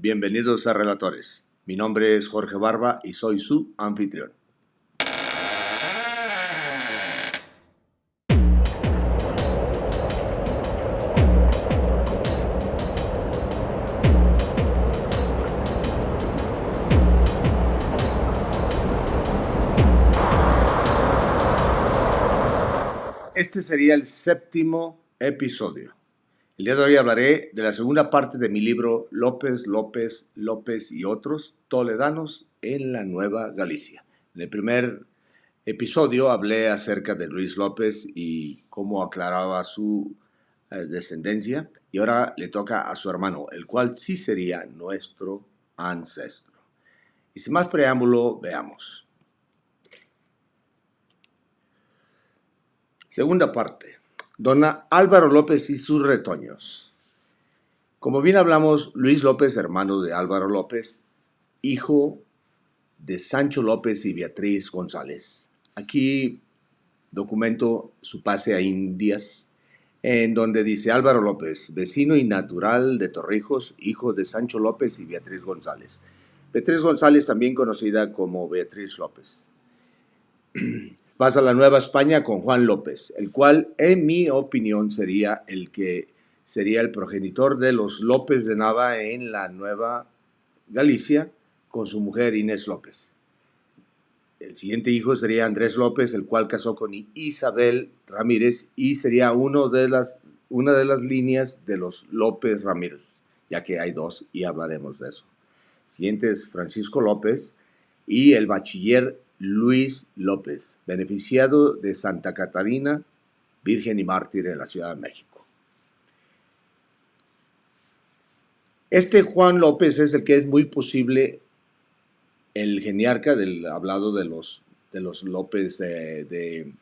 bienvenidos a Relatores. Mi nombre es Jorge Barba y soy su anfitrión. Este sería el 7º episodio. El día de hoy hablaré de la segunda parte de mi libro López, López, López y otros toledanos en la Nueva Galicia. En el primer episodio hablé acerca de Luis López y cómo aclaraba su descendencia, y ahora le toca a su hermano, el cual sí sería nuestro ancestro. Y sin más preámbulo, veamos. Segunda parte. Don Álvaro López y sus retoños. Como bien hablamos, Luis López, hermano de Álvaro López, hijo de Sancho López y Beatriz González. Aquí documento su pase a Indias, en donde dice Álvaro López, vecino y natural de Torrijos, hijo de Sancho López y Beatriz González. Beatriz González, también conocida como Beatriz López. Pasa a la Nueva España con Juan López, el cual, en mi opinión, sería el progenitor de los López de Nava en la Nueva Galicia, con su mujer Inés López. El siguiente hijo sería Andrés López, el cual casó con Isabel Ramírez y sería una de las líneas de los López Ramírez, ya que hay dos y hablaremos de eso. El siguiente es Francisco López y el bachiller Luis López, beneficiado de Santa Catarina, Virgen y Mártir en la Ciudad de México. Este Juan López es el que es muy posible el geniarca del hablado de los López de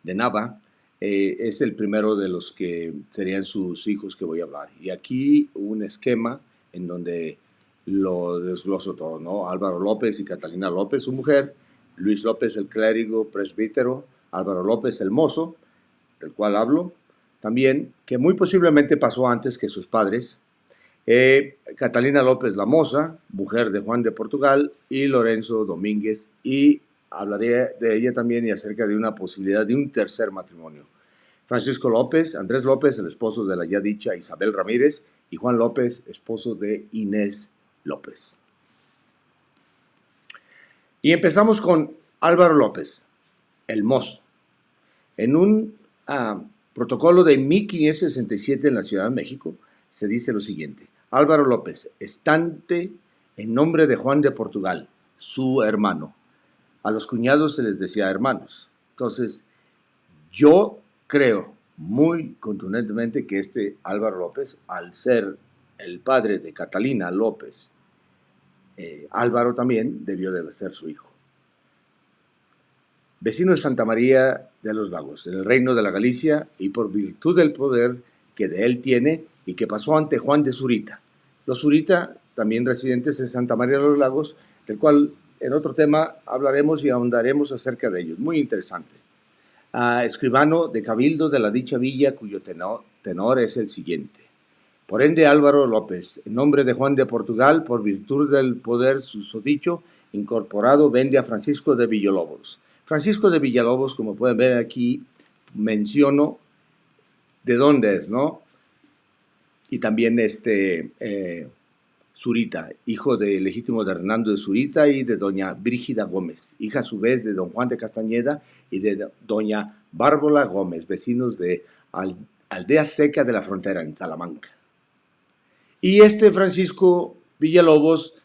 Nava. Es el primero de los que serían sus hijos que voy a hablar. Y aquí un esquema en donde lo desgloso todo, ¿no? Álvaro López y Catalina López, su mujer. Luis López, el clérigo presbítero. Álvaro López, el mozo, del cual hablo también, que muy posiblemente pasó antes que sus padres. Catalina López, la moza, mujer de Juan de Portugal, y Lorenzo Domínguez, y hablaré de ella también y acerca de una posibilidad de un tercer matrimonio. Francisco López, Andrés López, el esposo de la ya dicha Isabel Ramírez, y Juan López, esposo de Inés López. Y empezamos con Álvaro López, el mozo. En un protocolo de 1567 en la Ciudad de México se dice lo siguiente: Álvaro López, estante en nombre de Juan de Portugal, su hermano. A los cuñados se les decía hermanos. Entonces, yo creo muy contundentemente que este Álvaro López, al ser el padre de Catalina López, Álvaro también debió de ser su hijo. Vecino de Santa María de los Lagos, en el reino de la Galicia, y por virtud del poder que de él tiene y que pasó ante Juan de Zurita. Los Zurita, también residentes de Santa María de los Lagos, del cual en otro tema hablaremos y ahondaremos acerca de ellos. Muy interesante. Escribano de Cabildo de la dicha villa, cuyo tenor es el siguiente. Por ende, Álvaro López, en nombre de Juan de Portugal, por virtud del poder susodicho, incorporado, vende a Francisco de Villalobos. Francisco de Villalobos, como pueden ver aquí, menciono de dónde es, ¿no? Y también Zurita, hijo legítimo de Hernando de Zurita y de doña Brígida Gómez, hija a su vez de don Juan de Castañeda y de doña Bárbola Gómez, vecinos de Aldea Seca de la Frontera, en Salamanca. Y Francisco Villalobos,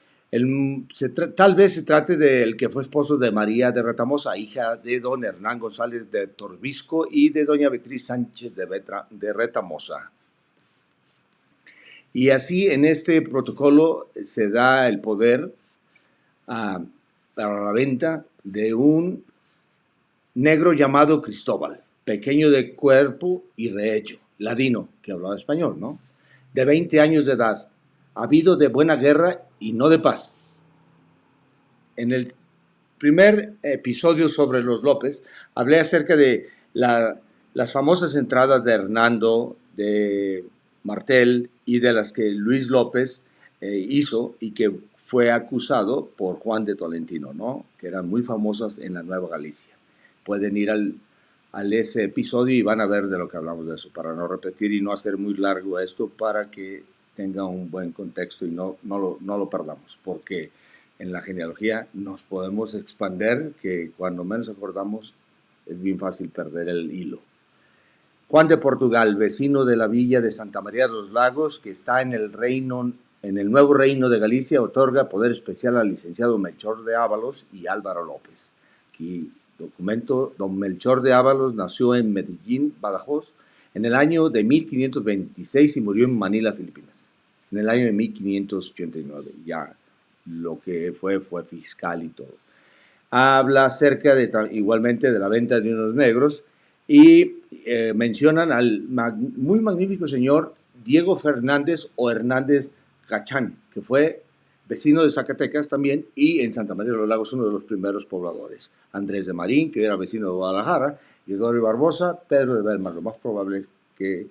tal vez se trate del que fue esposo de María de Retamosa, hija de don Hernán González de Torbisco y de doña Beatriz Sánchez de Retamosa. Y así en este protocolo se da el poder para la venta de un negro llamado Cristóbal, pequeño de cuerpo y rehecho, ladino, que hablaba español, ¿no? De 20 años de edad, habido de buena guerra y no de paz. En el primer episodio sobre los López, hablé acerca de las famosas entradas de Hernando, de Martel y de las que Luis López hizo y que fue acusado por Juan de Tolentino, ¿no? Que eran muy famosas en la Nueva Galicia. Pueden ir al ese episodio y van a ver de lo que hablamos de eso, para no repetir y no hacer muy largo esto, para que tenga un buen contexto y no lo perdamos, porque en la genealogía nos podemos expander, que cuando menos acordamos es bien fácil perder el hilo. Juan de Portugal, vecino de la villa de Santa María de los Lagos, que está en el nuevo reino de Galicia, otorga poder especial al licenciado Melchor de Ábalos y Álvaro López. Aquí documento: don Melchor de Ábalos nació en Medellín, Badajoz, en el año de 1526 y murió en Manila, Filipinas, en el año de 1589. Ya lo que fue fiscal y todo. Habla acerca igualmente de la venta de unos negros y mencionan al muy magnífico señor Diego Fernández o Hernández Cachán, que fue vecino de Zacatecas también, y en Santa María de los Lagos uno de los primeros pobladores. Andrés de Marín, que era vecino de Guadalajara, Gregorio Barbosa, Pedro de Belmar, lo más probable que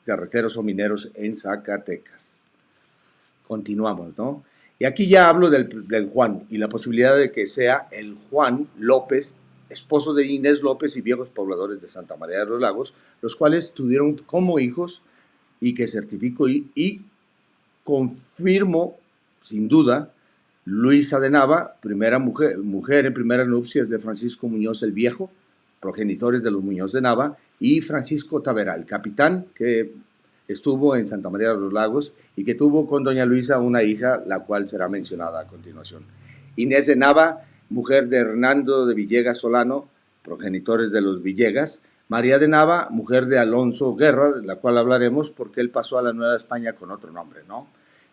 carreteros o mineros en Zacatecas. Continuamos, ¿no? Y aquí ya hablo del Juan y la posibilidad de que sea el Juan López, esposo de Inés López y viejos pobladores de Santa María de los Lagos, los cuales tuvieron como hijos y que certifico y confirmo sin duda Luisa de Nava, primera mujer en primera nupcias de Francisco Muñoz el Viejo, progenitores de los Muñoz de Nava, y Francisco Tavera, el capitán que estuvo en Santa María de los Lagos y que tuvo con doña Luisa una hija, la cual será mencionada a continuación. Inés de Nava, mujer de Hernando de Villegas Solano, progenitores de los Villegas. María de Nava, mujer de Alonso Guerra, de la cual hablaremos porque él pasó a la Nueva España con otro nombre, ¿no?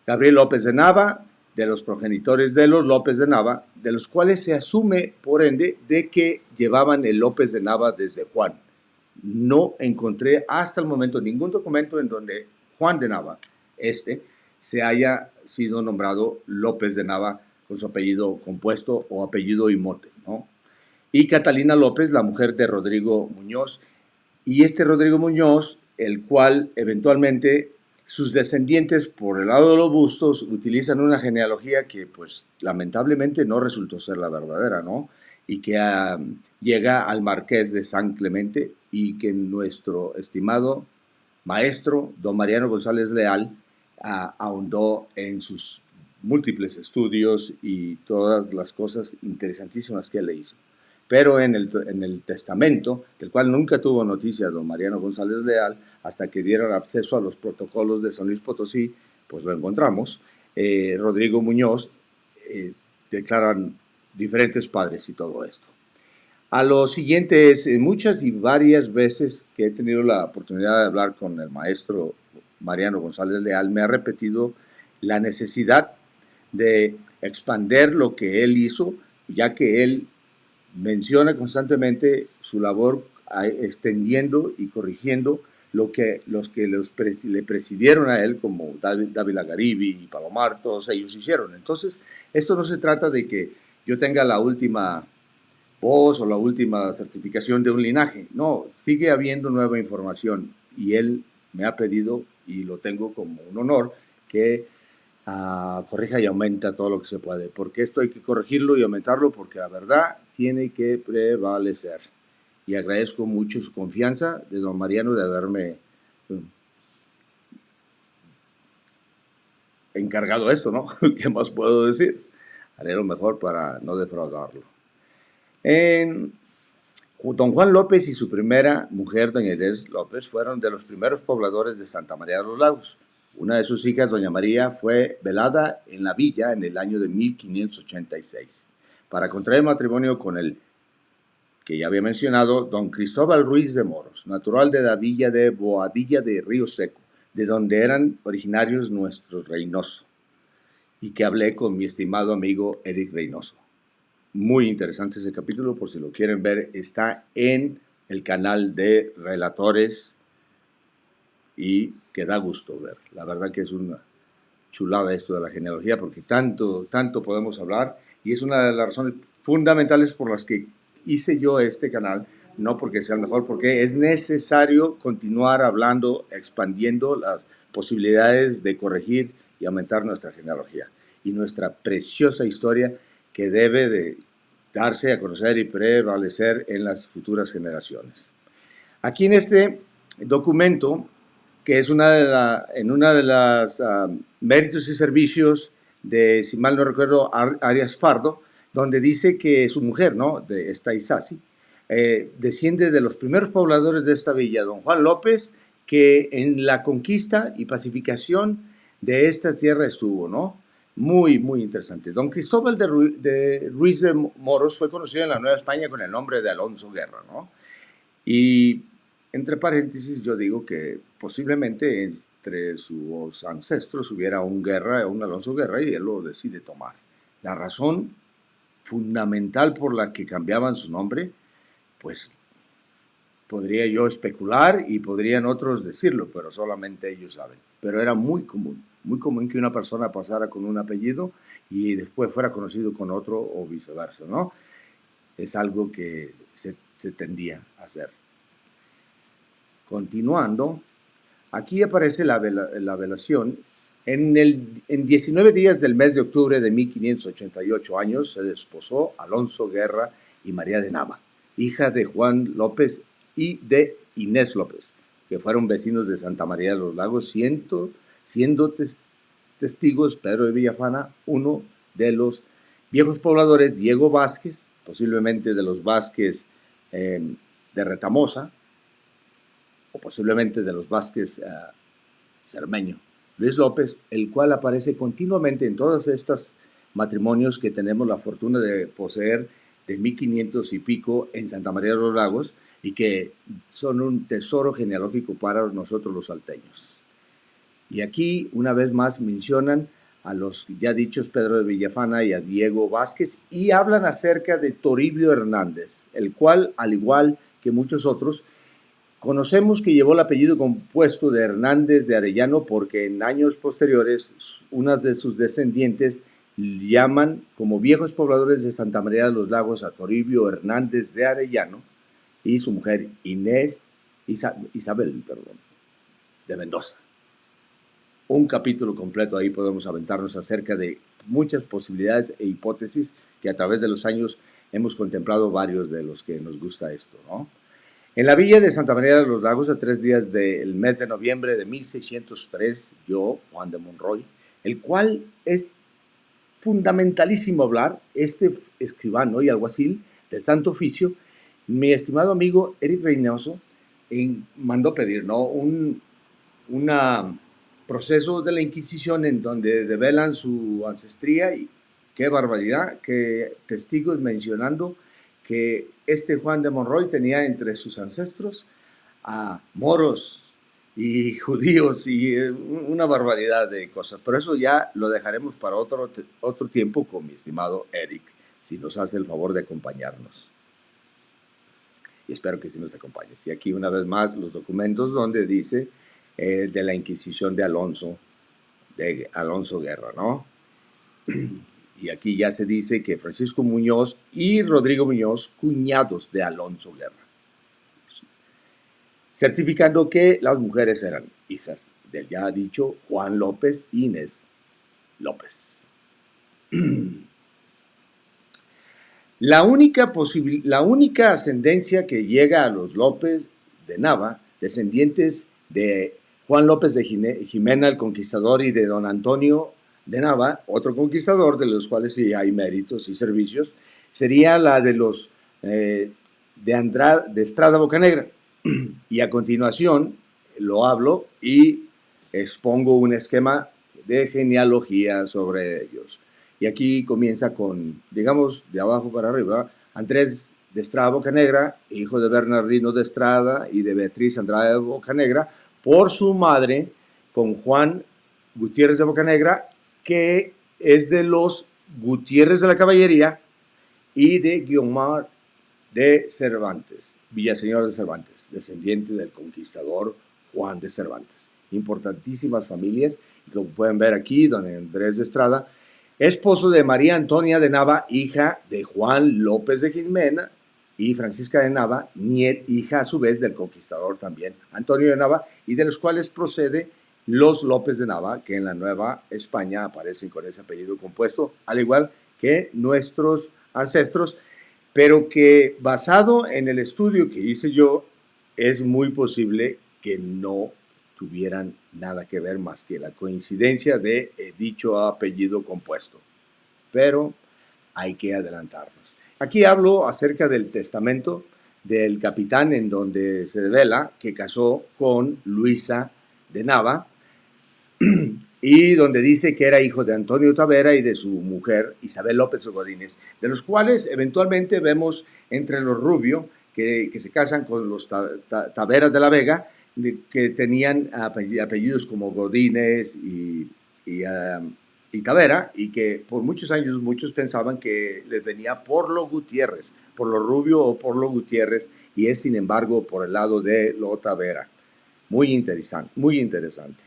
Gabriel López de Nava, de los progenitores de los López de Nava, de los cuales se asume, por ende, de que llevaban el López de Nava desde Juan. No encontré hasta el momento ningún documento en donde Juan de Nava, se haya sido nombrado López de Nava con su apellido compuesto o apellido y mote, ¿no? Y Catalina López, la mujer de Rodrigo Muñoz, y Rodrigo Muñoz, el cual eventualmente sus descendientes por el lado de los Bustos utilizan una genealogía que pues lamentablemente no resultó ser la verdadera, ¿no? Y que llega al Marqués de San Clemente y que nuestro estimado maestro, don Mariano González Leal, ahondó en sus múltiples estudios y todas las cosas interesantísimas que él le hizo. Pero en el testamento, del cual nunca tuvo noticia don Mariano González Leal, hasta que dieron acceso a los protocolos de San Luis Potosí, pues lo encontramos. Rodrigo Muñoz declaran diferentes padres y todo esto. A lo siguiente es, muchas y varias veces que he tenido la oportunidad de hablar con el maestro Mariano González Leal, me ha repetido la necesidad de expander lo que él hizo, ya que él menciona constantemente su labor extendiendo y corrigiendo lo que le presidieron a él, como Dávila Garibi y Palomar, todos ellos hicieron. Entonces, esto no se trata de que yo tenga la última voz o la última certificación de un linaje. No, sigue habiendo nueva información y él me ha pedido, y lo tengo como un honor, que corrija y aumenta todo lo que se puede, porque esto hay que corregirlo y aumentarlo, porque la verdad tiene que prevalecer. Y agradezco mucho su confianza de don Mariano de haberme encargado esto, ¿no? ¿Qué más puedo decir? Haré lo mejor para no defraudarlo. Don Juan López y su primera mujer, doña Inés López, fueron de los primeros pobladores de Santa María de los Lagos. Una de sus hijas, doña María, fue velada en la villa en el año de 1586 para contraer matrimonio con el que ya había mencionado, don Cristóbal Ruiz de Moros, natural de la villa de Boadilla de Río Seco, de donde eran originarios nuestros Reynoso, y que hablé con mi estimado amigo Eric Reynoso. Muy interesante ese capítulo, por si lo quieren ver, está en el canal de Relatores y que da gusto ver. La verdad que es una chulada esto de la genealogía, porque tanto podemos hablar, y es una de las razones fundamentales por las que hice yo este canal, no porque sea el mejor, porque es necesario continuar hablando, expandiendo las posibilidades de corregir y aumentar nuestra genealogía y nuestra preciosa historia que debe de darse a conocer y prevalecer en las futuras generaciones. Aquí en este documento, que es en una de las méritos y servicios de, si mal no recuerdo, Arias Pardo, donde dice que su mujer, ¿no?, de esta Isasi, desciende de los primeros pobladores de esta villa, don Juan López, que en la conquista y pacificación de esta tierra estuvo, ¿no? Muy, muy interesante. Don Cristóbal de Ruiz de Moros fue conocido en la Nueva España con el nombre de Alonso Guerra, ¿no? Y entre paréntesis yo digo que posiblemente entre sus ancestros hubiera un Alonso Guerra, y él lo decide tomar. La razón fundamental por la que cambiaban su nombre, pues podría yo especular y podrían otros decirlo, pero solamente ellos saben. Pero era muy común que una persona pasara con un apellido y después fuera conocido con otro o viceversa, ¿no? Es algo que se tendía a hacer. Continuando, aquí aparece la velación. En 19 días del mes de octubre de 1588 años se desposó Alonso Guerra y María de Nava, hija de Juan López y de Inés López, que fueron vecinos de Santa María de los Lagos, siendo testigos Pedro de Villafana, uno de los viejos pobladores, Diego Vázquez, posiblemente de los Vázquez de Retamosa, o posiblemente de los Vázquez Cermeño, Luis López, el cual aparece continuamente en todos estos matrimonios que tenemos la fortuna de poseer de 1500 y pico en Santa María de los Lagos, y que son un tesoro genealógico para nosotros los salteños. Y aquí, una vez más, mencionan a los ya dichos Pedro de Villafana y a Diego Vázquez, y hablan acerca de Toribio Hernández, el cual, al igual que muchos otros, conocemos que llevó el apellido compuesto de Hernández de Arellano porque en años posteriores unas de sus descendientes llaman como viejos pobladores de Santa María de los Lagos a Toribio Hernández de Arellano y su mujer Isabel de Mendoza. Un capítulo completo ahí podemos aventarnos acerca de muchas posibilidades e hipótesis que a través de los años hemos contemplado varios de los que nos gusta esto, ¿no? En la villa de Santa María de los Lagos, a 3 días del mes de noviembre de 1603, yo, Juan de Monroy, el cual es fundamentalísimo hablar, este escribano y alguacil del Santo Oficio, mi estimado amigo Eric Reynoso mandó pedir, ¿no?, un proceso de la Inquisición en donde develan su ancestría, y qué barbaridad, que testigos mencionando que este Juan de Monroy tenía entre sus ancestros a moros y judíos y una barbaridad de cosas. Pero eso ya lo dejaremos para otro tiempo con mi estimado Eric, si nos hace el favor de acompañarnos. Y espero que sí nos acompañes. Y aquí una vez más los documentos donde dice de la Inquisición de Alonso Guerra, ¿no? Y aquí ya se dice que Francisco Muñoz y Rodrigo Muñoz, cuñados de Alonso Guerra, certificando que las mujeres eran hijas del ya dicho Juan López y Inés López. La única ascendencia que llega a los López de Nava, descendientes de Juan López de Jimena el Conquistador y de don Antonio de Nava, otro conquistador de los cuales sí hay méritos y servicios, sería la de los de Estrada Bocanegra. Y a continuación lo hablo y expongo un esquema de genealogía sobre ellos. Y aquí comienza con, digamos, de abajo para arriba, Andrés de Estrada Bocanegra, hijo de Bernardino de Estrada y de Beatriz Andrade Bocanegra, por su madre, con Juan Gutiérrez de Bocanegra, que es de los Gutiérrez de la Caballería, y de Guiomar de Cervantes, Villaseñor de Cervantes, descendiente del conquistador Juan de Cervantes. Importantísimas familias, y como pueden ver aquí, don Andrés de Estrada, esposo de María Antonia de Nava, hija de Juan López de Jimena, y Francisca de Nava, hija a su vez del conquistador también Antonio de Nava, y de los cuales procede los López de Nava, que en la Nueva España aparecen con ese apellido compuesto, al igual que nuestros ancestros, pero que basado en el estudio que hice yo, es muy posible que no tuvieran nada que ver más que la coincidencia de dicho apellido compuesto. Pero hay que adelantarnos. Aquí hablo acerca del testamento del capitán, en donde se revela que casó con Luisa de Nava, y donde dice que era hijo de Antonio Tavera y de su mujer Isabel López Godínez, de los cuales eventualmente vemos entre los Rubio, que se casan con los Taveras de la Vega, que tenían apellidos como Godínez y Tavera, y que por muchos años muchos pensaban que les venía por los Gutiérrez, por los Rubio o por los Gutiérrez, y es sin embargo por el lado de los Tavera. Muy interesante, muy interesante.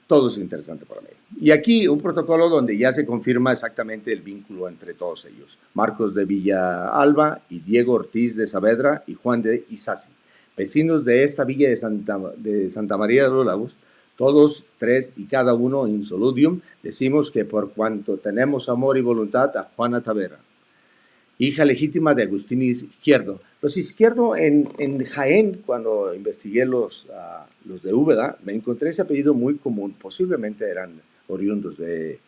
Todo es interesante para mí. Y aquí un protocolo donde ya se confirma exactamente el vínculo entre todos ellos. Marcos de Villalba y Diego Ortiz de Saavedra y Juan de Isasi, vecinos de esta villa de Santa María de los Lagos, todos tres y cada uno in soludium, decimos que por cuanto tenemos amor y voluntad a Juana Tavera, hija legítima de Agustín Izquierdo. Los Izquierdo en Jaén, cuando investigué los de Úbeda, me encontré ese apellido muy común. Posiblemente eran oriundos de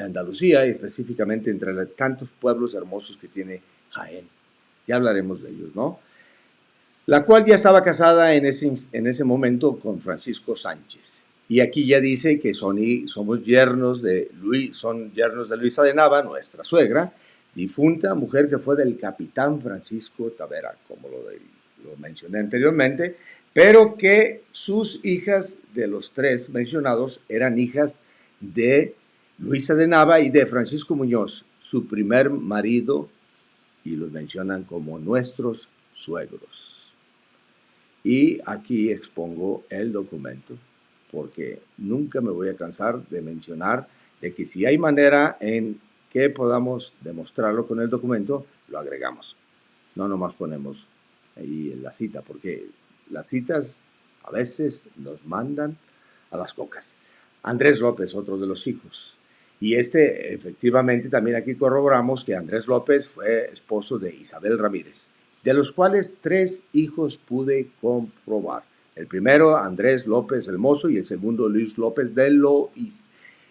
Andalucía, y específicamente entre tantos pueblos hermosos que tiene Jaén. Ya hablaremos de ellos, ¿no? La cual ya estaba casada en ese momento con Francisco Sánchez. Y aquí ya dice que somos yernos de Luisa de Nava, nuestra suegra, difunta mujer que fue del capitán Francisco Tavera, como lo mencioné anteriormente, pero que sus hijas de los tres mencionados eran hijas de Luisa de Nava y de Francisco Muñoz, su primer marido, y los mencionan como nuestros suegros. Y aquí expongo el documento, porque nunca me voy a cansar de mencionar de que si hay manera en que podamos demostrarlo con el documento, lo agregamos. No nomás ponemos ahí la cita, porque las citas a veces nos mandan a las cocas. Andrés López, otro de los hijos. Y efectivamente, también aquí corroboramos que Andrés López fue esposo de Isabel Ramírez, de los cuales 3 hijos pude comprobar. El primero, Andrés López el Mozo, y el segundo, Luis López de Lois.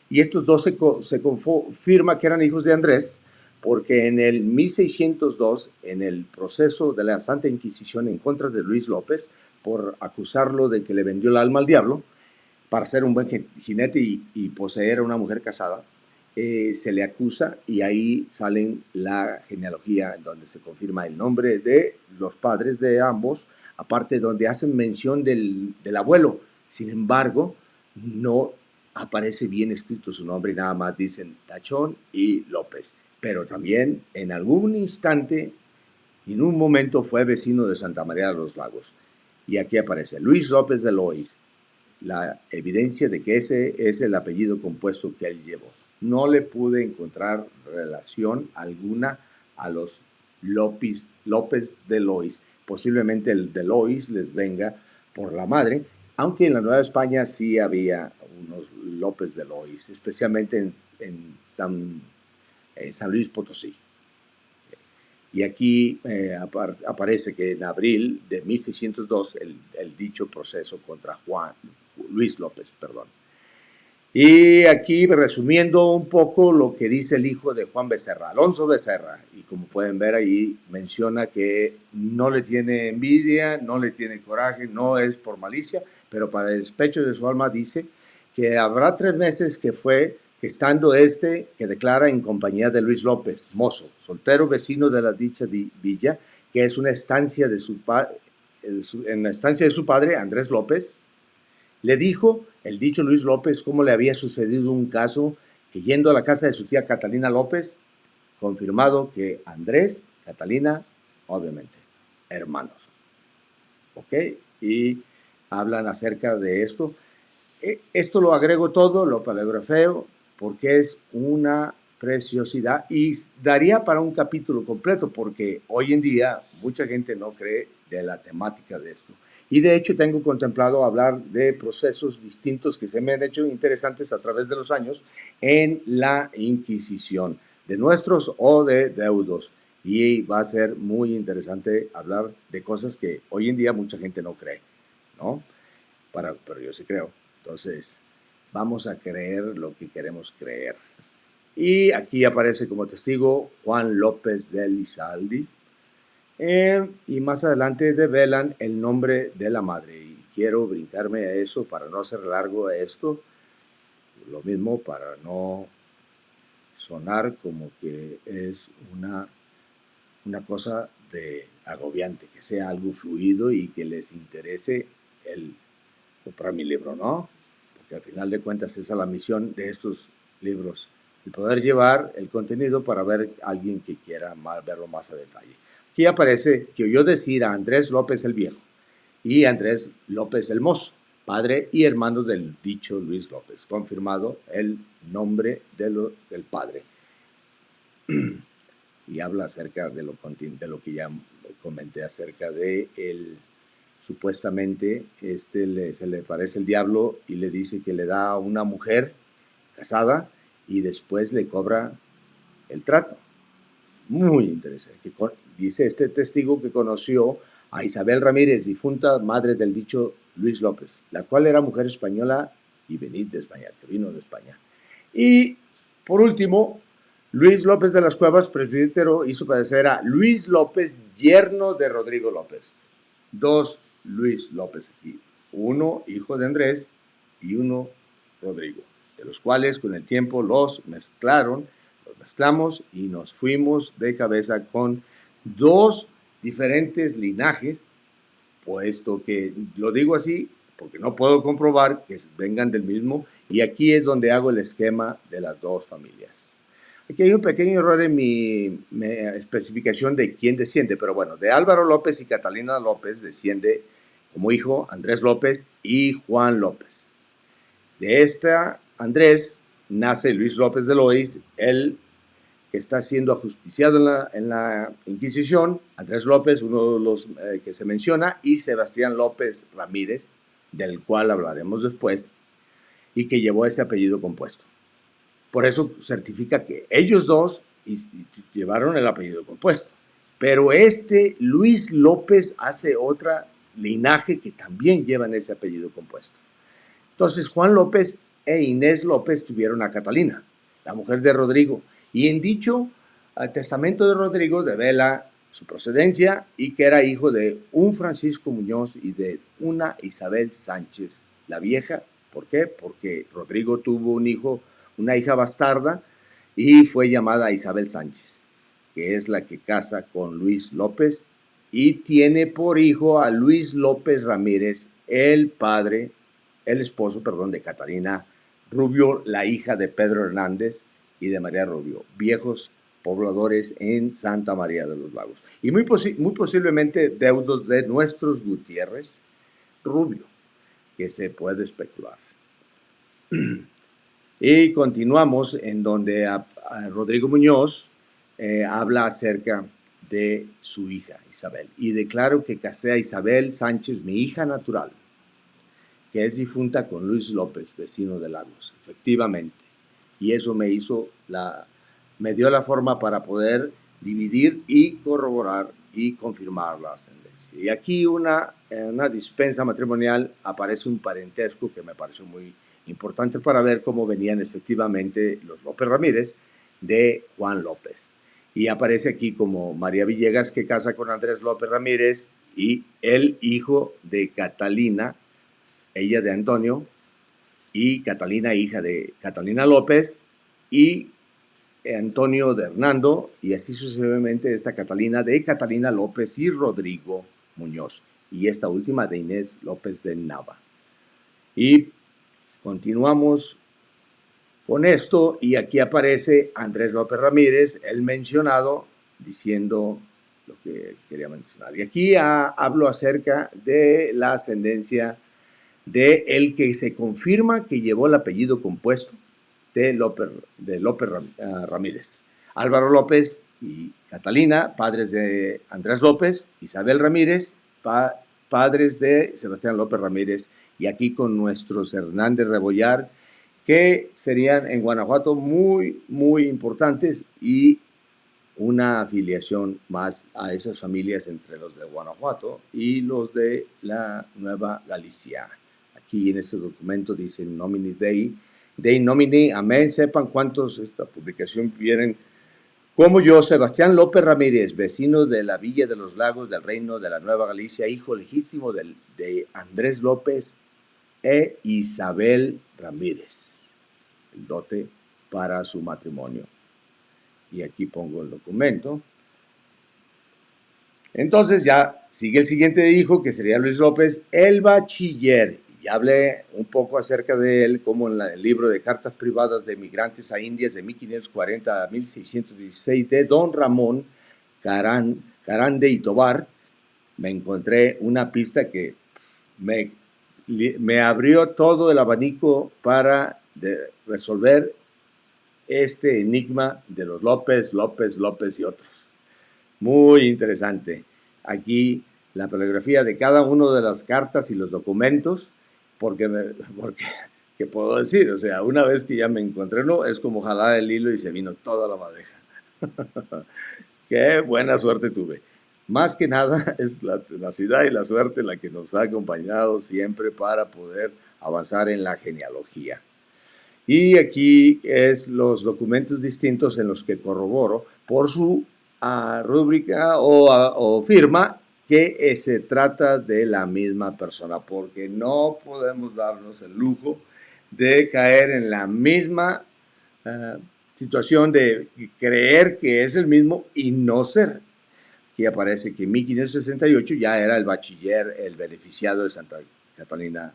Y estos dos se confirma que eran hijos de Andrés, porque en el 1602, en el proceso de la Santa Inquisición en contra de Luis López, por acusarlo de que le vendió el alma al diablo, para ser un buen jinete y poseer a una mujer casada, se le acusa, y ahí salen la genealogía donde se confirma el nombre de los padres de ambos, aparte donde hacen mención del abuelo. Sin embargo, no aparece bien escrito su nombre, y nada más dicen Tachón y López. Pero también en algún instante, en un momento, fue vecino de Santa María de los Lagos. Y aquí aparece Luis López de Lois, la evidencia de que ese es el apellido compuesto que él llevó. No le pude encontrar relación alguna a los López de Lois. Posiblemente el de Lois les venga por la madre, aunque en la Nueva España sí había unos López de Lois, especialmente en San Luis Potosí. Y aquí aparece que en abril de 1602 el dicho proceso contra Luis López, perdón. Y aquí resumiendo un poco lo que dice el hijo de Juan Becerra, Alonso Becerra, y como pueden ver ahí menciona que no le tiene envidia, no le tiene coraje, no es por malicia, pero para el despecho de su alma dice que habrá 3 meses que estando que declara en compañía de Luis López, mozo, soltero vecino de la dicha villa, que es una estancia en la estancia de su padre, Andrés López, le dijo el dicho Luis López cómo le había sucedido un caso que, yendo a la casa de su tía Catalina López, confirmado que Andrés, Catalina, obviamente, hermanos. ¿Ok? Y hablan acerca de esto. Esto lo agrego todo, lo paleografeo, porque es una preciosidad y daría para un capítulo completo, porque hoy en día mucha gente no cree de la temática de esto. Y de hecho tengo contemplado hablar de procesos distintos que se me han hecho interesantes a través de los años en la Inquisición, de nuestros o de deudos. Y va a ser muy interesante hablar de cosas que hoy en día mucha gente no cree, ¿no? Pero yo sí creo. Entonces, vamos a creer lo que queremos creer. Y aquí aparece como testigo Juan López de Lizaldi. Y más adelante develan el nombre de la madre. Y quiero brincarme a eso para no hacer largo esto. Lo mismo para no sonar como que es una cosa de agobiante, que sea algo fluido y que les interese el comprar mi libro, ¿no? Porque al final de cuentas esa es la misión de estos libros, el poder llevar el contenido para ver a alguien que quiera verlo más a detalle. Aquí aparece que oyó decir a Andrés López el Viejo y Andrés López el Mozo, padre y hermano del dicho Luis López, confirmado el nombre del padre. Y habla acerca de lo que ya comenté acerca de supuestamente se le parece el diablo y le dice que le da a una mujer casada y después le cobra el trato. Muy interesante. Dice este testigo que conoció a Isabel Ramírez, difunta madre del dicho Luis López, la cual era mujer española y venid de España, que vino de España. Y por último, Luis López de las Cuevas, presbítero, hizo padecer a Luis López, yerno de Rodrigo López. Dos Luis López aquí, uno hijo de Andrés y uno Rodrigo, de los cuales con el tiempo los mezclamos y nos fuimos de cabeza con dos diferentes linajes, puesto que lo digo así porque no puedo comprobar que vengan del mismo, y aquí es donde hago el esquema de las dos familias. Aquí hay un pequeño error en mi especificación de quién desciende, pero bueno, de Álvaro López y Catalina López desciende como hijo Andrés López y Juan López. De esta Andrés nace Luis López de Lois, el que está siendo ajusticiado en la Inquisición, Andrés López, uno de los que se menciona, y Sebastián López Ramírez, del cual hablaremos después, y que llevó ese apellido compuesto. Por eso certifica que ellos dos llevaron el apellido compuesto. Pero Luis López hace otra linaje que también llevan ese apellido compuesto. Entonces Juan López e Inés López tuvieron a Catalina, la mujer de Rodrigo, y en dicho testamento de Rodrigo devela su procedencia y que era hijo de un Francisco Muñoz y de una Isabel Sánchez la Vieja. ¿Por qué? Porque Rodrigo tuvo una hija bastarda y fue llamada Isabel Sánchez, que es la que casa con Luis López y tiene por hijo a Luis López Ramírez, el esposo de Catalina Rubio, la hija de Pedro Hernández y de María Rubio, viejos pobladores en Santa María de los Lagos. Y muy posiblemente deudos de nuestros Gutiérrez Rubio, que se puede especular. Y continuamos en donde a Rodrigo Muñoz habla acerca de su hija Isabel. Y declaro que casé a Isabel Sánchez, mi hija natural, que es difunta con Luis López, vecino de Lagos, efectivamente. Y eso me dio la forma para poder dividir y corroborar y confirmar la ascendencia. Y aquí en una dispensa matrimonial aparece un parentesco que me pareció muy importante para ver cómo venían efectivamente los López Ramírez de Juan López. Y aparece aquí como María Villegas, que casa con Andrés López Ramírez, y el hijo de Catalina, ella de Antonio, y Catalina, hija de Catalina López, y Antonio de Hernando, y así sucesivamente esta Catalina de Catalina López y Rodrigo Muñoz, y esta última de Inés López de Nava. Y continuamos con esto, y aquí aparece Andrés López Ramírez, el mencionado, diciendo lo que quería mencionar. Y aquí hablo acerca de la ascendencia de el que se confirma que llevó el apellido compuesto de López Ramírez. Álvaro López y Catalina, padres de Andrés López, Isabel Ramírez, padres de Sebastián López Ramírez, y aquí con nuestros Hernández Rebollar, que serían en Guanajuato muy, muy importantes, y una afiliación más a esas familias entre los de Guanajuato y los de la Nueva Galicia. Aquí en este documento dice nomine Dei nomine, amén. Sepan cuántos esta publicación vienen como yo, Sebastián López Ramírez, vecino de la Villa de los Lagos del Reino de la Nueva Galicia, hijo legítimo de Andrés López e Isabel Ramírez, el dote para su matrimonio. Y aquí pongo el documento. Entonces ya sigue el siguiente hijo, que sería Luis López, el bachiller. Ya hablé un poco acerca de él, como en el libro de Cartas Privadas de Migrantes a Indias de 1540 a 1616 de don Ramón Carande y Tobar. Me encontré una pista que me abrió todo el abanico para resolver este enigma de los López y otros. Muy interesante. Aquí la paleografía de cada una de las cartas y los documentos, porque ¿qué puedo decir? O sea, una vez que ya me encontré, no, es como jalar el hilo y se vino toda la madeja. Qué buena suerte tuve. Más que nada es la tenacidad y la suerte la que nos ha acompañado siempre para poder avanzar en la genealogía. Y aquí es los documentos distintos en los que corroboro por su rúbrica o firma que se trata de la misma persona, porque no podemos darnos el lujo de caer en la misma situación de creer que es el mismo y no ser. Aquí aparece que en 1568 ya era el bachiller, el beneficiado de Santa Catalina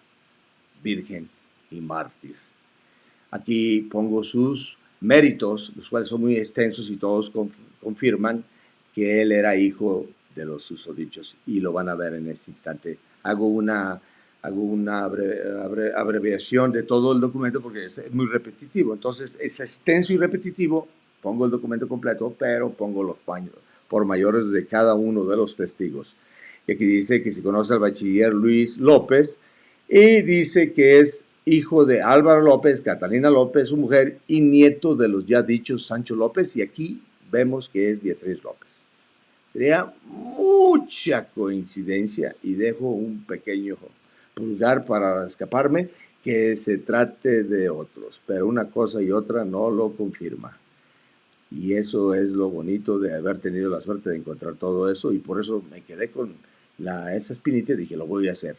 Virgen y Mártir. Aquí pongo sus méritos, los cuales son muy extensos y todos confirman que él era hijo de los susodichos, y lo van a ver en este instante. Hago una abreviación de todo el documento porque es muy repetitivo. Entonces es extenso y repetitivo. Pongo el documento completo, pero pongo los paños por mayores de cada uno de los testigos. Y aquí dice que se conoce al bachiller Luis López, y dice que es hijo de Álvaro López, Catalina López, su mujer, y nieto de los ya dichos Sancho López, y aquí vemos que es Beatriz López. Sería mucha coincidencia, y dejo un pequeño pulgar para escaparme, que se trate de otros, pero una cosa y otra no lo confirma. Y eso es lo bonito de haber tenido la suerte de encontrar todo eso, y por eso me quedé con esa espinita y dije, lo voy a hacer.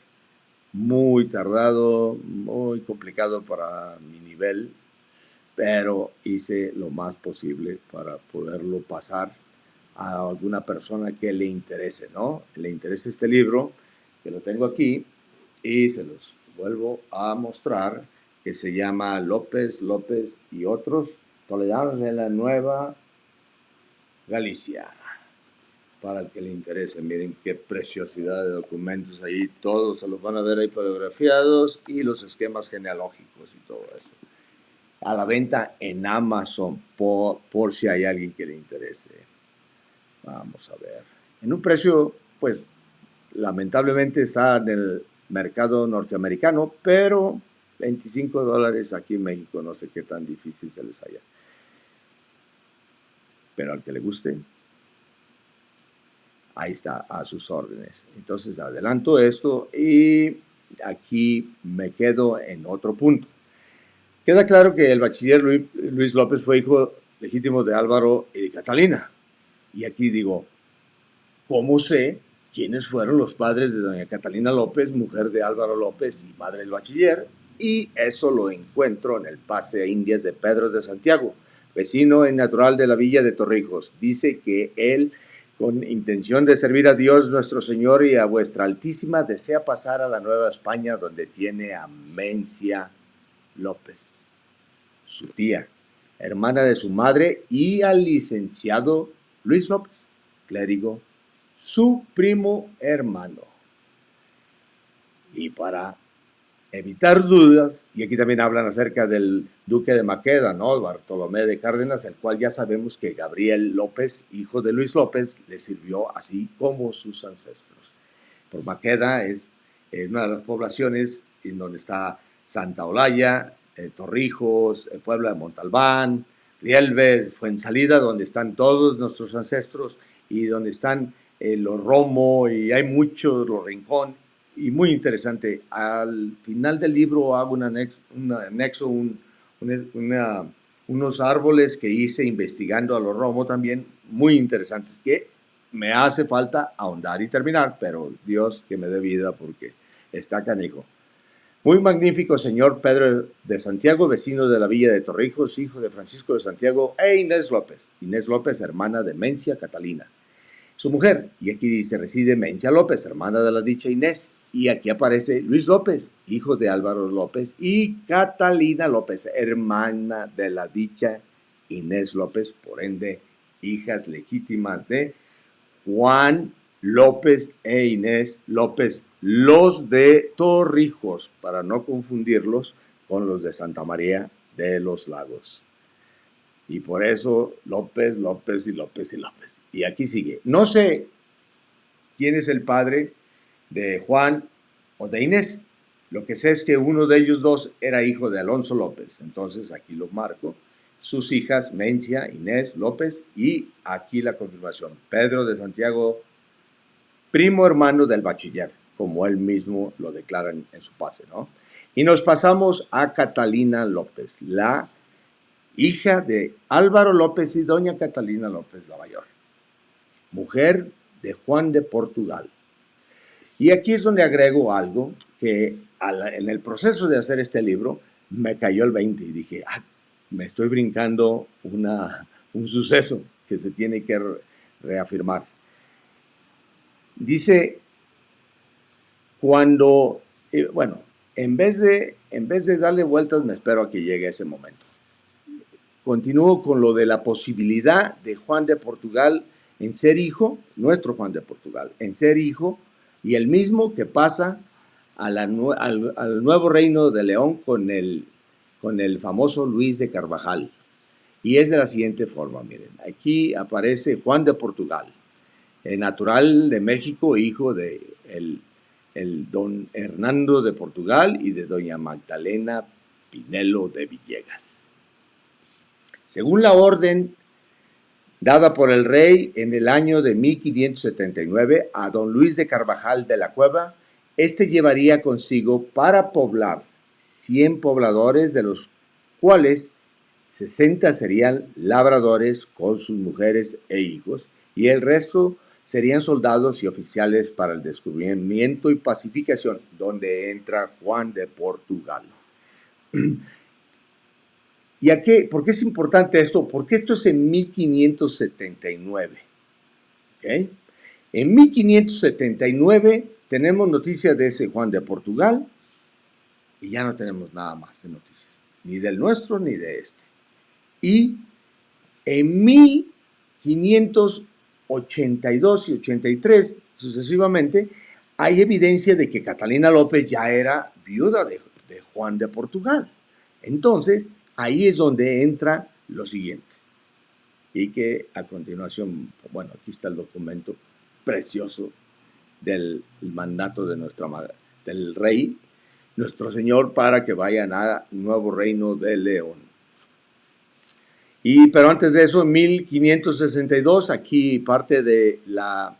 Muy tardado, muy complicado para mi nivel, pero hice lo más posible para poderlo pasar a alguna persona que le interese, ¿no? Le interese este libro, que lo tengo aquí, y se los vuelvo a mostrar, que se llama López y otros toledanos de la Nueva Galicia. Para el que le interese, miren qué preciosidad de documentos ahí, todos se los van a ver ahí fotografiados, y los esquemas genealógicos y todo eso. A la venta en Amazon, por si hay alguien que le interese. Vamos a ver. En un precio, pues, lamentablemente está en el mercado norteamericano, pero $25 aquí en México, no sé qué tan difícil se les haya. Pero al que le guste, ahí está, a sus órdenes. Entonces adelanto esto y aquí me quedo en otro punto. Queda claro que el bachiller Luis López fue hijo legítimo de Álvaro y de Catalina. Y aquí digo, ¿cómo sé quiénes fueron los padres de doña Catalina López, mujer de Álvaro López y madre del bachiller? Y eso lo encuentro en el pase a Indias de Pedro de Santiago, vecino y natural de la villa de Torrijos. Dice que él, con intención de servir a Dios nuestro Señor y a vuestra Altísima, desea pasar a la Nueva España, donde tiene a Mencia López, su tía, hermana de su madre, y al licenciado Luis López, clérigo, su primo hermano. Y para evitar dudas, y aquí también hablan acerca del duque de Maqueda, ¿no? Bartolomé de Cárdenas, el cual ya sabemos que Gabriel López, hijo de Luis López, le sirvió así como sus ancestros. por Maqueda, es una de las poblaciones en donde está Santa Olaya, Torrijos, el pueblo de Montalbán, Rielve, Fuensalida, donde están todos nuestros ancestros y donde están los Romo y hay muchos, los Rincón, y muy interesante. Al final del libro hago un anexo, unos árboles que hice investigando a los Romo también, muy interesantes, que me hace falta ahondar y terminar, pero Dios que me dé vida porque está canijo. Muy magnífico señor Pedro de Santiago, vecino de la villa de Torrijos, hijo de Francisco de Santiago e Inés López. Inés López, hermana de Mencia Catalina. Su mujer, y aquí dice, reside Mencia López, hermana de la dicha Inés. Y aquí aparece Luis López, hijo de Álvaro López, y Catalina López, hermana de la dicha Inés López, por ende, hijas legítimas de Juan López e Inés López, los de Torrijos, para no confundirlos con los de Santa María de los Lagos. Y por eso López, López y López y López. Y aquí sigue. No sé quién es el padre de Juan o de Inés. Lo que sé es que uno de ellos dos era hijo de Alonso López. Entonces aquí lo marco. Sus hijas Mencia, Inés López y aquí la confirmación. Pedro de Santiago, primo hermano del bachiller, como él mismo lo declara en su pase, ¿no? Y nos pasamos a Catalina López, la hija de Álvaro López y doña Catalina López la mayor, mujer de Juan de Portugal. Y aquí es donde agrego algo que en el proceso de hacer este libro me cayó el 20 y dije, me estoy brincando un suceso que se tiene que reafirmar. Dice, cuando, bueno, en vez de darle vueltas, me espero a que llegue ese momento. Continúo con lo de la posibilidad de Juan de Portugal en ser hijo, nuestro Juan de Portugal, en ser hijo, y el mismo que pasa al nuevo reino de León con el famoso Luis de Carvajal. Y es de la siguiente forma, miren, aquí aparece Juan de Portugal, natural de México, hijo de el don Hernando de Portugal y de doña Magdalena Pinelo de Villegas. Según la orden dada por el rey en el año de 1579 a don Luis de Carvajal de la Cueva, este llevaría consigo para poblar 100 pobladores, de los cuales 60 serían labradores con sus mujeres e hijos, y el resto serían soldados y oficiales para el descubrimiento y pacificación, donde entra Juan de Portugal. ¿Y a qué? ¿Por qué es importante esto? Porque esto es en 1579. ¿Okay? En 1579 tenemos noticias de ese Juan de Portugal y ya no tenemos nada más de noticias, ni del nuestro ni de este. Y en 1582 y 83 sucesivamente hay evidencia de que Catalina López ya era viuda de Juan de Portugal. Entonces, ahí es donde entra lo siguiente. Y que a continuación, bueno, aquí está el documento precioso del mandato de del rey, nuestro señor, para que vayan al nuevo reino de León. Pero antes de eso, en 1562, aquí parte de la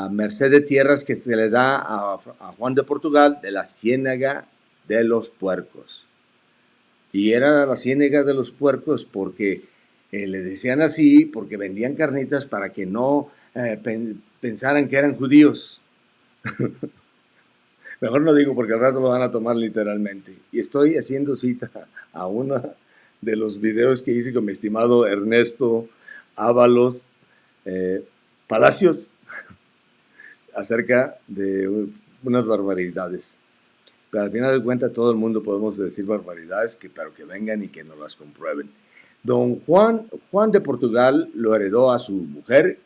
merced de tierras que se le da a Juan de Portugal de la Ciénaga de los Puercos. Y era la Ciénaga de los Puercos porque le decían así, porque vendían carnitas para que no pensaran que eran judíos. Mejor no digo porque al rato lo van a tomar literalmente. Y estoy haciendo cita a uno de los videos que hice con mi estimado Ernesto Ábalos Palacios acerca de unas barbaridades. Pero al final de cuentas todo el mundo podemos decir barbaridades, pero que vengan y que nos las comprueben. Don Juan de Portugal lo heredó a su mujer,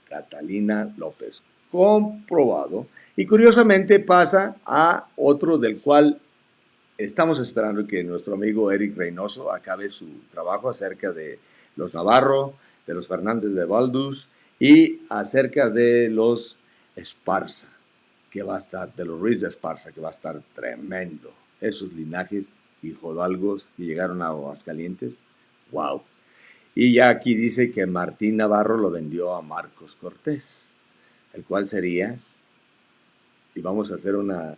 Catalina López. Comprobado. Y curiosamente pasa a otro del cual estamos esperando que nuestro amigo Eric Reynoso acabe su trabajo acerca de los Navarro, de los Fernández de Valduz y acerca de los Esparza, que va a estar, de los Ruiz de Esparza, que va a estar tremendo. Esos linajes hijodalgos que llegaron a Aguascalientes, wow. Y ya aquí dice que Martín Navarro lo vendió a Marcos Cortés, el cual sería, y vamos a hacer una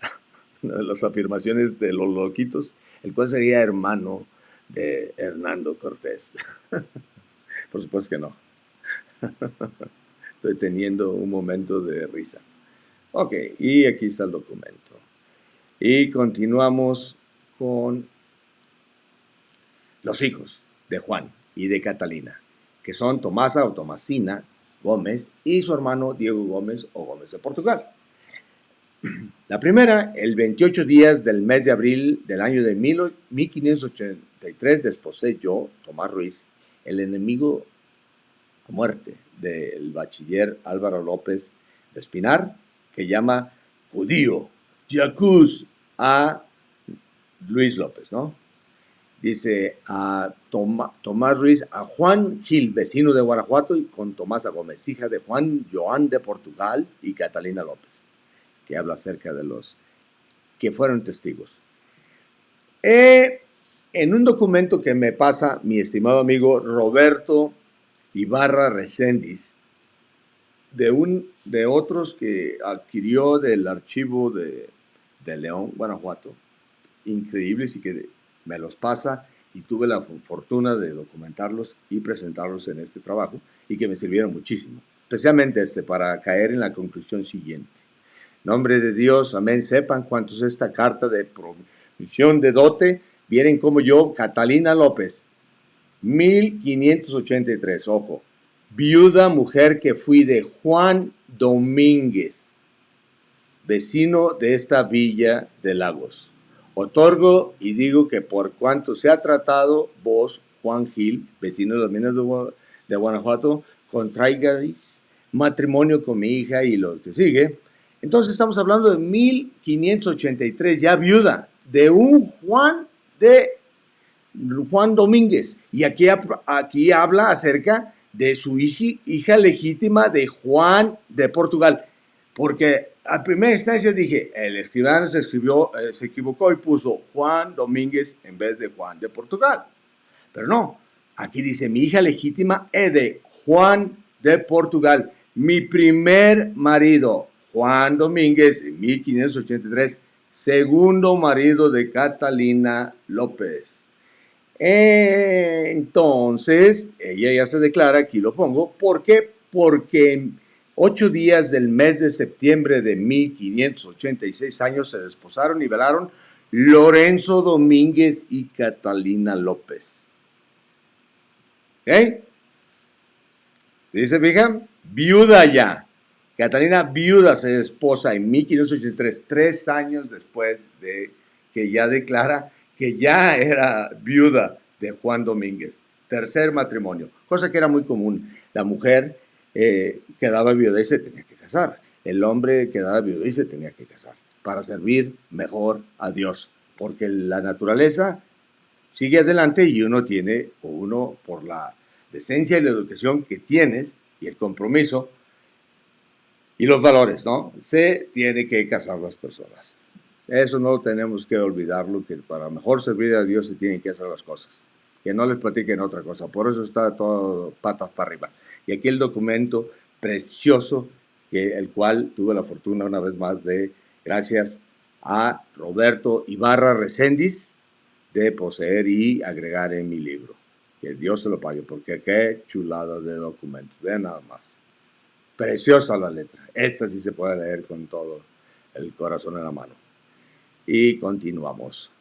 de las afirmaciones de los loquitos, el cual sería hermano de Hernando Cortés. Por supuesto que no. Estoy teniendo un momento de risa. Ok, y aquí está el documento. Y continuamos con los hijos de Juan y de Catalina, que son Tomasa o Tomasina Gómez y su hermano Diego Gómez o Gómez de Portugal. La primera, el 28 días del mes de abril del año de 1583, desposé yo, Tomás Ruiz, el enemigo a muerte del bachiller Álvaro López de Espinar, que llama judío, Yacuz, a Luis López, ¿no? Dice a Tomás Ruiz, a Juan Gil, vecino de Guanajuato, y con Tomasa Gómez, hija de Juan Joan de Portugal y Catalina López, que habla acerca de los que fueron testigos. En un documento que me pasa mi estimado amigo Roberto Ibarra Reséndiz, de otros que adquirió del archivo de León, Guanajuato, increíbles, y que me los pasa, y tuve la fortuna de documentarlos y presentarlos en este trabajo, y que me sirvieron muchísimo, especialmente para caer en la conclusión siguiente. Nombre de Dios, amén. Sepan cuántos esta carta de provisión de dote vienen como yo, Catalina López, 1583, ojo, viuda mujer que fui de Juan Domínguez, vecino de esta villa de Lagos. Otorgo y digo que por cuanto se ha tratado, vos, Juan Gil, vecino de las minas de Guanajuato, contraigáis matrimonio con mi hija y lo que sigue. Entonces estamos hablando de 1583, ya viuda, de un Juan Domínguez. Y aquí habla acerca de su hija legítima de Juan de Portugal. Porque a primera instancia dije, el escribano se equivocó y puso Juan Domínguez en vez de Juan de Portugal. Pero no, aquí dice, mi hija legítima es de Juan de Portugal, mi primer marido, Juan Domínguez, en 1583, segundo marido de Catalina López. Entonces, ella ya se declara, aquí lo pongo, ¿por qué? Porque en 8 días del mes de septiembre de 1586 años se desposaron y velaron Lorenzo Domínguez y Catalina López. ¿Ok? Dice, fija, viuda ya. Catalina viuda se desposa en 1583, 3 años después de que ya declara que ya era viuda de Juan Domínguez. Tercer matrimonio, cosa que era muy común. La mujer quedaba viuda y se tenía que casar. El hombre quedaba viudo y se tenía que casar para servir mejor a Dios, porque la naturaleza sigue adelante y uno por la decencia y la educación que tienes y el compromiso y los valores, ¿no? Se tiene que casar las personas. Eso no tenemos que olvidarlo, que para mejor servir a Dios se tienen que hacer las cosas. Que no les platiquen otra cosa. Por eso está todo patas para arriba. Y aquí el documento precioso, el cual tuve la fortuna una vez más de, gracias a Roberto Ibarra Reséndiz, de poseer y agregar en mi libro. Que Dios se lo pague, porque qué chulada de documentos. Vean nada más. Preciosa la letra. Esta sí se puede leer con todo el corazón en la mano. Y continuamos.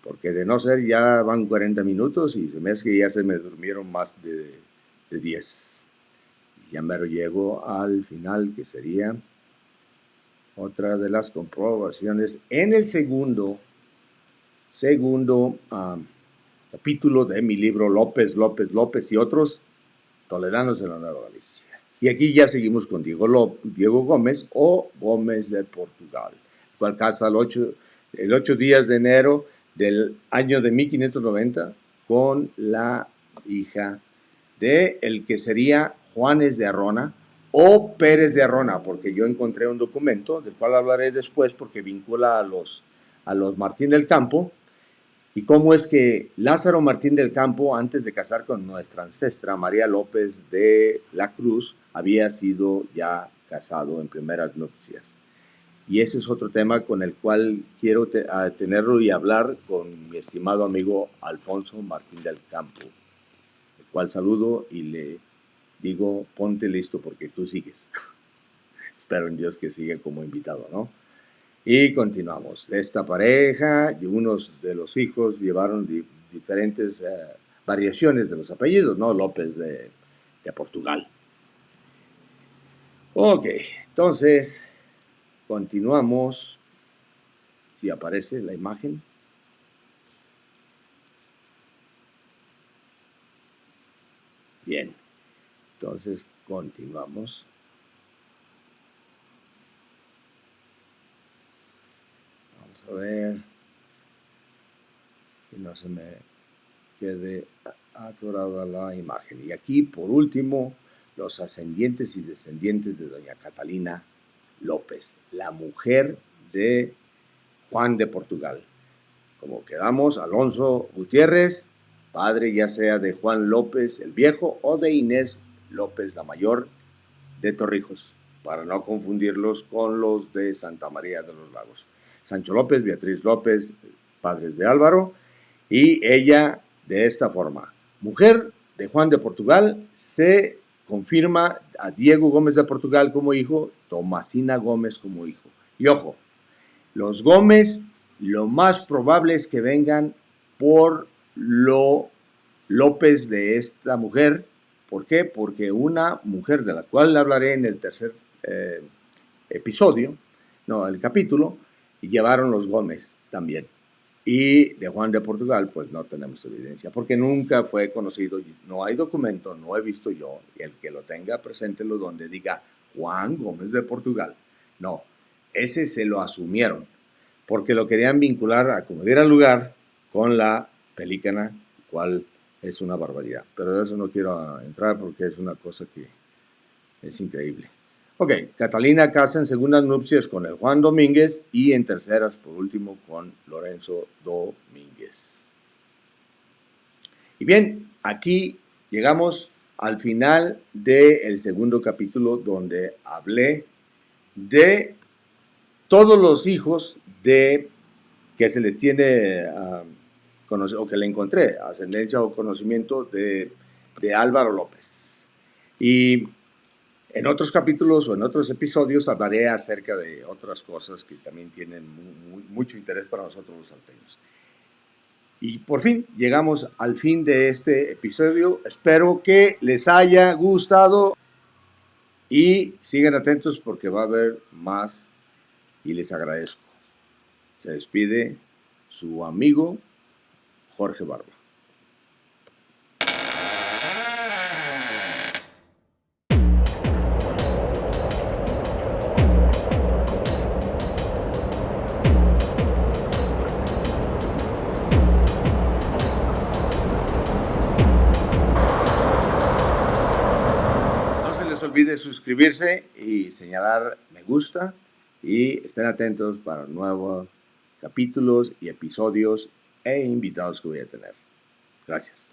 Porque de no ser, ya van 40 minutos y se me hace que ya se me durmieron más de 10. Ya mero llego al final, que sería otra de las comprobaciones en el segundo capítulo de mi libro López y otros toledanos de la Nueva Galicia. Y aquí ya seguimos con Diego Gómez o Gómez de Portugal, cual casa el 8 días de enero del año de 1590 con la hija de el que sería Juanes de Arrona o Pérez de Arrona, porque yo encontré un documento del cual hablaré después porque vincula a los Martín del Campo y cómo es que Lázaro Martín del Campo, antes de casar con nuestra ancestra María López de la Cruz, había sido ya casado en primeras nupcias. Y ese es otro tema con el cual quiero tenerlo y hablar con mi estimado amigo Alfonso Martín del Campo, el cual saludo y le digo, ponte listo porque tú sigues. Espero en Dios que siga como invitado, ¿no? Y continuamos. Esta pareja y unos de los hijos llevaron diferentes variaciones de los apellidos, ¿no? López de Portugal. Ok, entonces continuamos. Si aparece la imagen. Bien, entonces continuamos. Vamos a ver que no se me quede atorada la imagen. Y aquí, por último, los ascendientes y descendientes de doña Catalina López, la mujer de Juan de Portugal. Como quedamos, Alonso Gutiérrez, padre ya sea de Juan López el Viejo o de Inés López la Mayor de Torrijos, para no confundirlos con los de Santa María de los Lagos. Sancho López, Beatriz López, padres de Álvaro, y ella de esta forma. Mujer de Juan de Portugal, se confirma a Diego Gómez de Portugal como hijo, Tomasina Gómez como hijo. Y ojo, los Gómez lo más probable es que vengan por lo López de esta mujer. ¿Por qué? Porque una mujer de la cual hablaré en el tercer el capítulo, llevaron los Gómez también. Y de Juan de Portugal, pues no tenemos evidencia, porque nunca fue conocido, no hay documento, no he visto yo, y el que lo tenga, preséntelo donde diga Juan Gómez de Portugal. No, ese se lo asumieron, porque lo querían vincular a como diera lugar con la pelícana, cual es una barbaridad. Pero de eso no quiero entrar porque es una cosa que es increíble. Ok, Catalina casa en segundas nupcias con el Juan Domínguez y en terceras, por último, con Lorenzo Domínguez. Y bien, aquí llegamos al final del segundo capítulo donde hablé de todos los hijos de que se le tiene o que le encontré ascendencia o conocimiento de Álvaro López. Y en otros capítulos o en otros episodios hablaré acerca de otras cosas que también tienen mucho interés para nosotros los salteños. Y por fin llegamos al fin de este episodio. Espero que les haya gustado y sigan atentos porque va a haber más y les agradezco. Se despide su amigo Jorge Barba. No se les olvide suscribirse y señalar me gusta y estén atentos para nuevos capítulos y episodios e invitados que voy a tener. Gracias.